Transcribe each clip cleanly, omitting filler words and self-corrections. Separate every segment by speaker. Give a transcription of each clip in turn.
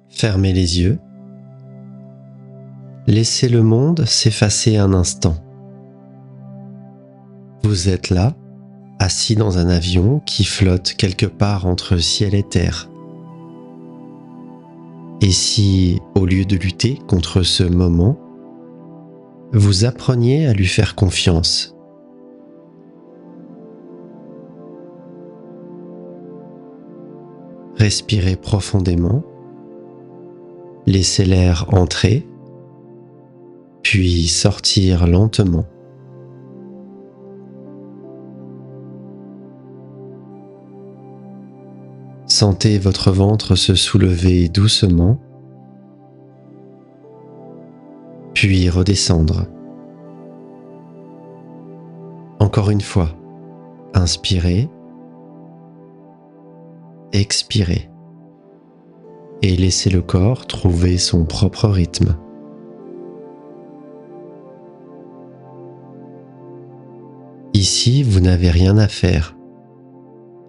Speaker 1: Fermez les yeux. Laissez le monde s'effacer un instant. Vous êtes là, assis dans un avion qui flotte quelque part entre ciel et terre. Et si, au lieu de lutter contre ce moment, vous appreniez à lui faire confiance? Respirez profondément, laissez l'air entrer, puis sortir lentement. Sentez votre ventre se soulever doucement, puis redescendre. Encore une fois, inspirez, expirez, et laissez le corps trouver son propre rythme. Ici, vous n'avez rien à faire.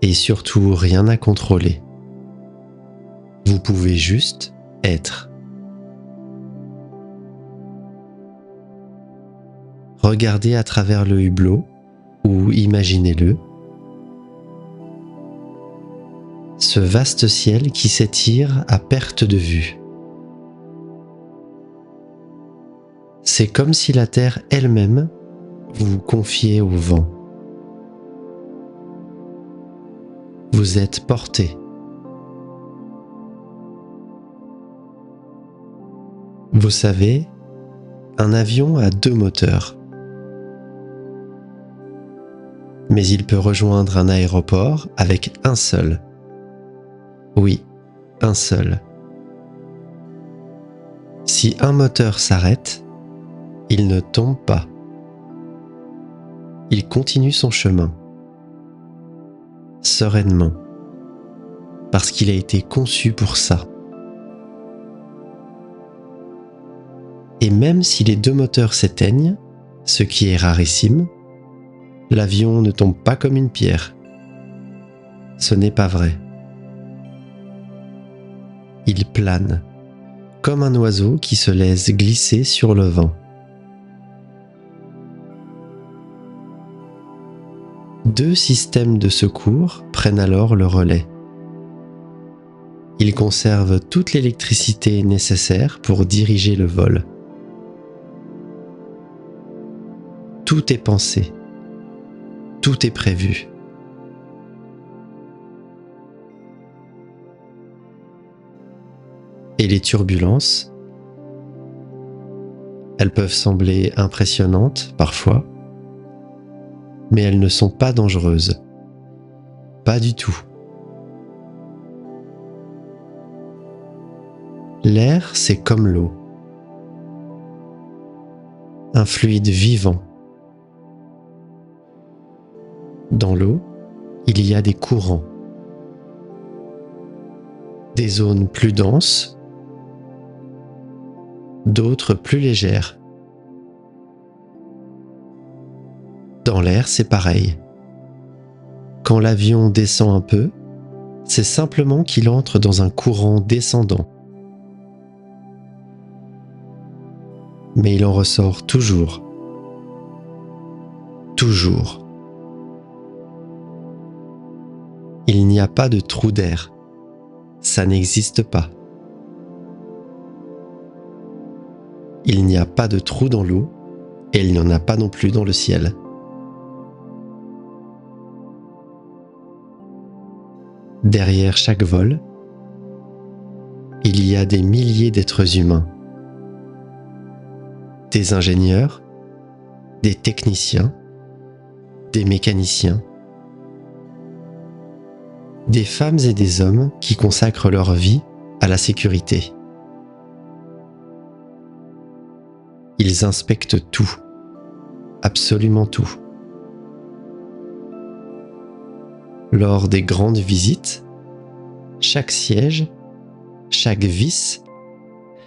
Speaker 1: Et surtout rien à contrôler. Vous pouvez juste être. Regardez à travers le hublot ou imaginez-le. Ce vaste ciel qui s'étire à perte de vue. C'est comme si la terre elle-même vous confiait au vent. Vous êtes porté. Vous savez, un avion a 2 moteurs. Mais il peut rejoindre un aéroport avec un seul. Oui, un seul. Si un moteur s'arrête, il ne tombe pas. Il continue son chemin. Sereinement, parce qu'il a été conçu pour ça. Et même si les 2 moteurs s'éteignent, ce qui est rarissime, l'avion ne tombe pas comme une pierre. Ce n'est pas vrai. Il plane, comme un oiseau qui se laisse glisser sur le vent. 2 systèmes de secours prennent alors le relais. Ils conservent toute l'électricité nécessaire pour diriger le vol. Tout est pensé. Tout est prévu. Et les turbulences, elles peuvent sembler impressionnantes parfois, mais elles ne sont pas dangereuses. Pas du tout. L'air, c'est comme l'eau. Un fluide vivant. Dans l'eau, il y a des courants. Des zones plus denses, d'autres plus légères. Dans l'air, c'est pareil. Quand l'avion descend un peu, c'est simplement qu'il entre dans un courant descendant. Mais il en ressort toujours. Toujours. Il n'y a pas de trou d'air. Ça n'existe pas. Il n'y a pas de trou dans l'eau et il n'y en a pas non plus dans le ciel. Derrière chaque vol, il y a des milliers d'êtres humains. Des ingénieurs, des techniciens, des mécaniciens, des femmes et des hommes qui consacrent leur vie à la sécurité. Ils inspectent tout, absolument tout. Lors des grandes visites, chaque siège, chaque vis,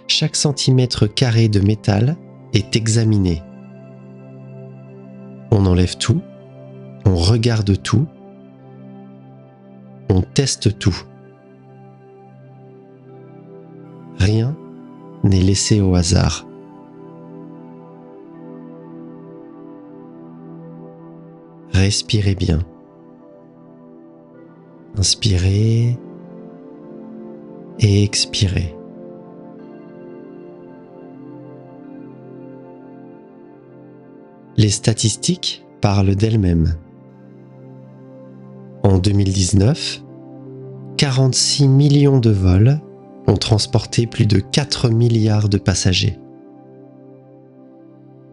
Speaker 1: chaque centimètre carré de métal est examiné. On enlève tout, on regarde tout, on teste tout. n'est laissé au hasard. Respirez bien. Inspirez et expirez. Les statistiques parlent d'elles-mêmes. En 2019, 46 millions de vols ont transporté plus de 4 milliards de passagers.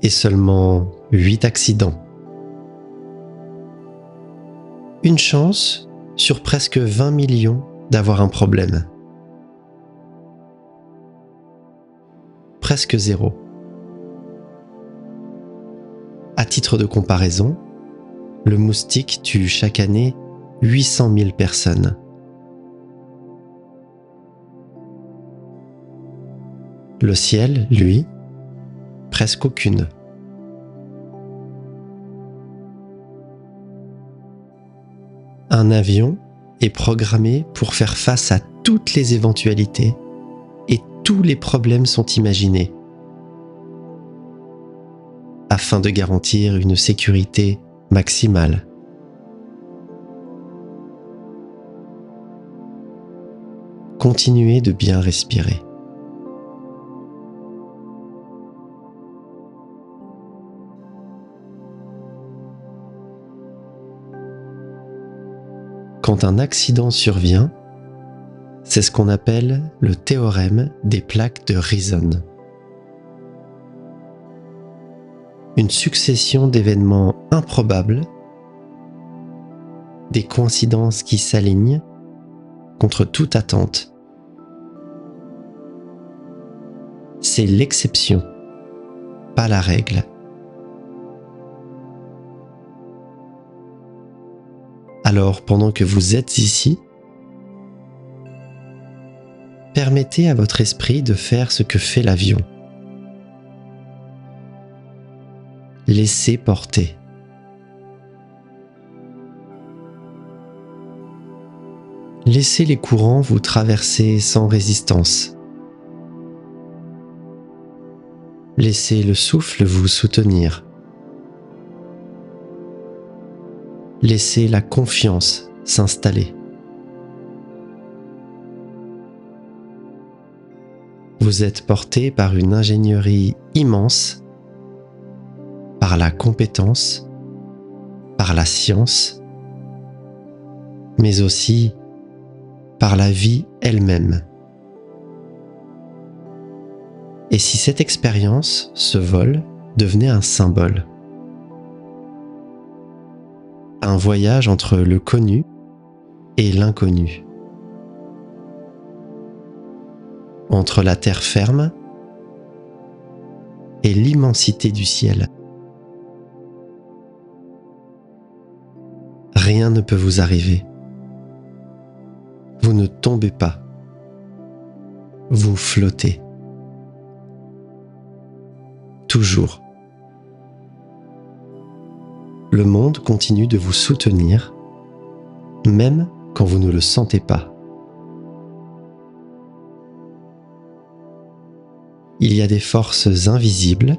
Speaker 1: Et seulement 8 accidents. Une chance sur presque 20 millions d'avoir un problème. Presque zéro. À titre de comparaison, le moustique tue chaque année 800 000 personnes. Le ciel, lui, presque aucune. Un avion est programmé pour faire face à toutes les éventualités et tous les problèmes sont imaginés afin de garantir une sécurité maximale. Continuez de bien respirer. Quand un accident survient, c'est ce qu'on appelle le théorème des plaques de Rhizon. Une succession d'événements improbables, des coïncidences qui s'alignent contre toute attente. C'est l'exception, pas la règle. Alors, pendant que vous êtes ici, permettez à votre esprit de faire ce que fait l'avion. Laissez porter. Laissez les courants vous traverser sans résistance. Laissez le souffle vous soutenir. Laissez la confiance s'installer. Vous êtes porté par une ingénierie immense, par la compétence, par la science, mais aussi par la vie elle-même. Et si cette expérience, ce vol, devenait un symbole? Un voyage entre le connu et l'inconnu. Entre la terre ferme et l'immensité du ciel. Rien ne peut vous arriver. Vous ne tombez pas. Vous flottez. Toujours. Le monde continue de vous soutenir, même quand vous ne le sentez pas. Il y a des forces invisibles,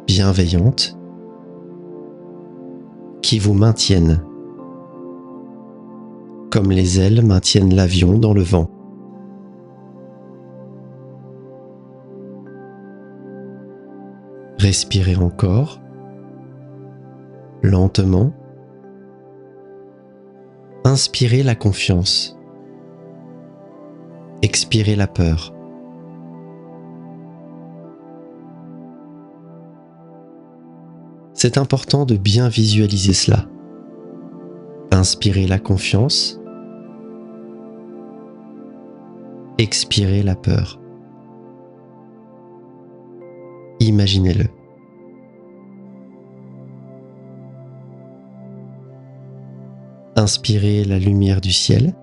Speaker 1: bienveillantes, qui vous maintiennent, comme les ailes maintiennent l'avion dans le vent. Respirez encore, lentement. Inspirez la confiance. Expirez la peur. C'est important de bien visualiser cela. Inspirez la confiance. Expirez la peur. Imaginez-le. Inspirez la lumière du ciel.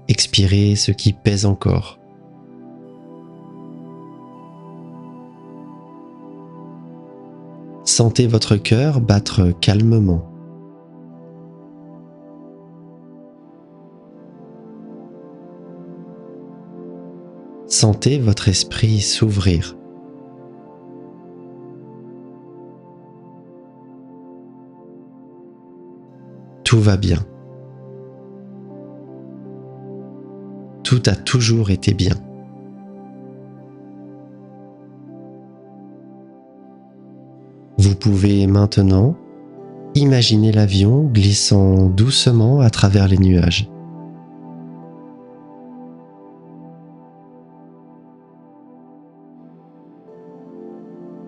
Speaker 1: Expirez ce qui pèse encore. Sentez votre cœur battre calmement. Sentez votre esprit s'ouvrir. Tout va bien. Tout a toujours été bien. Vous pouvez maintenant imaginer l'avion glissant doucement à travers les nuages.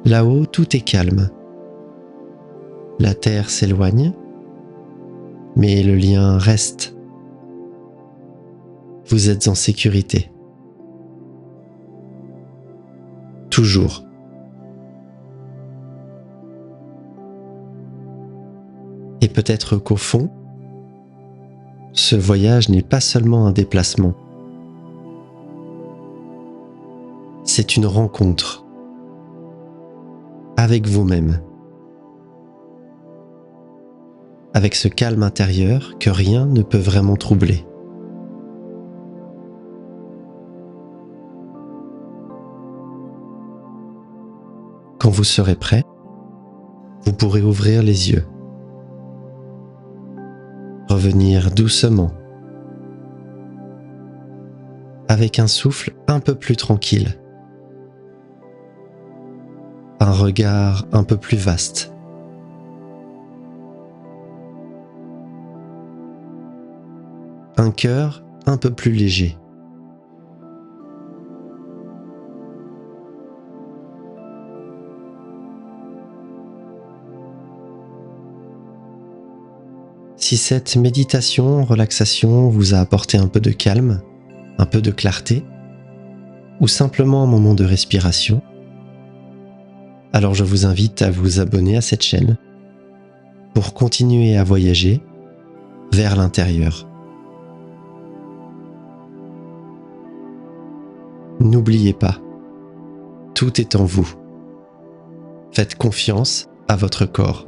Speaker 1: Là-haut, tout est calme. La terre s'éloigne, mais le lien reste. Vous êtes en sécurité. Toujours. Et peut-être qu'au fond, ce voyage n'est pas seulement un déplacement. C'est une rencontre avec vous-même, avec ce calme intérieur que rien ne peut vraiment troubler. Quand vous serez prêt, vous pourrez ouvrir les yeux, revenir doucement, avec un souffle un peu plus tranquille, un regard un peu plus vaste. Un cœur un peu plus léger. Si cette méditation, relaxation vous a apporté un peu de calme, un peu de clarté, ou simplement un moment de respiration, alors je vous invite à vous abonner à cette chaîne pour continuer à voyager vers l'intérieur. N'oubliez pas, tout est en vous. Faites confiance à votre corps.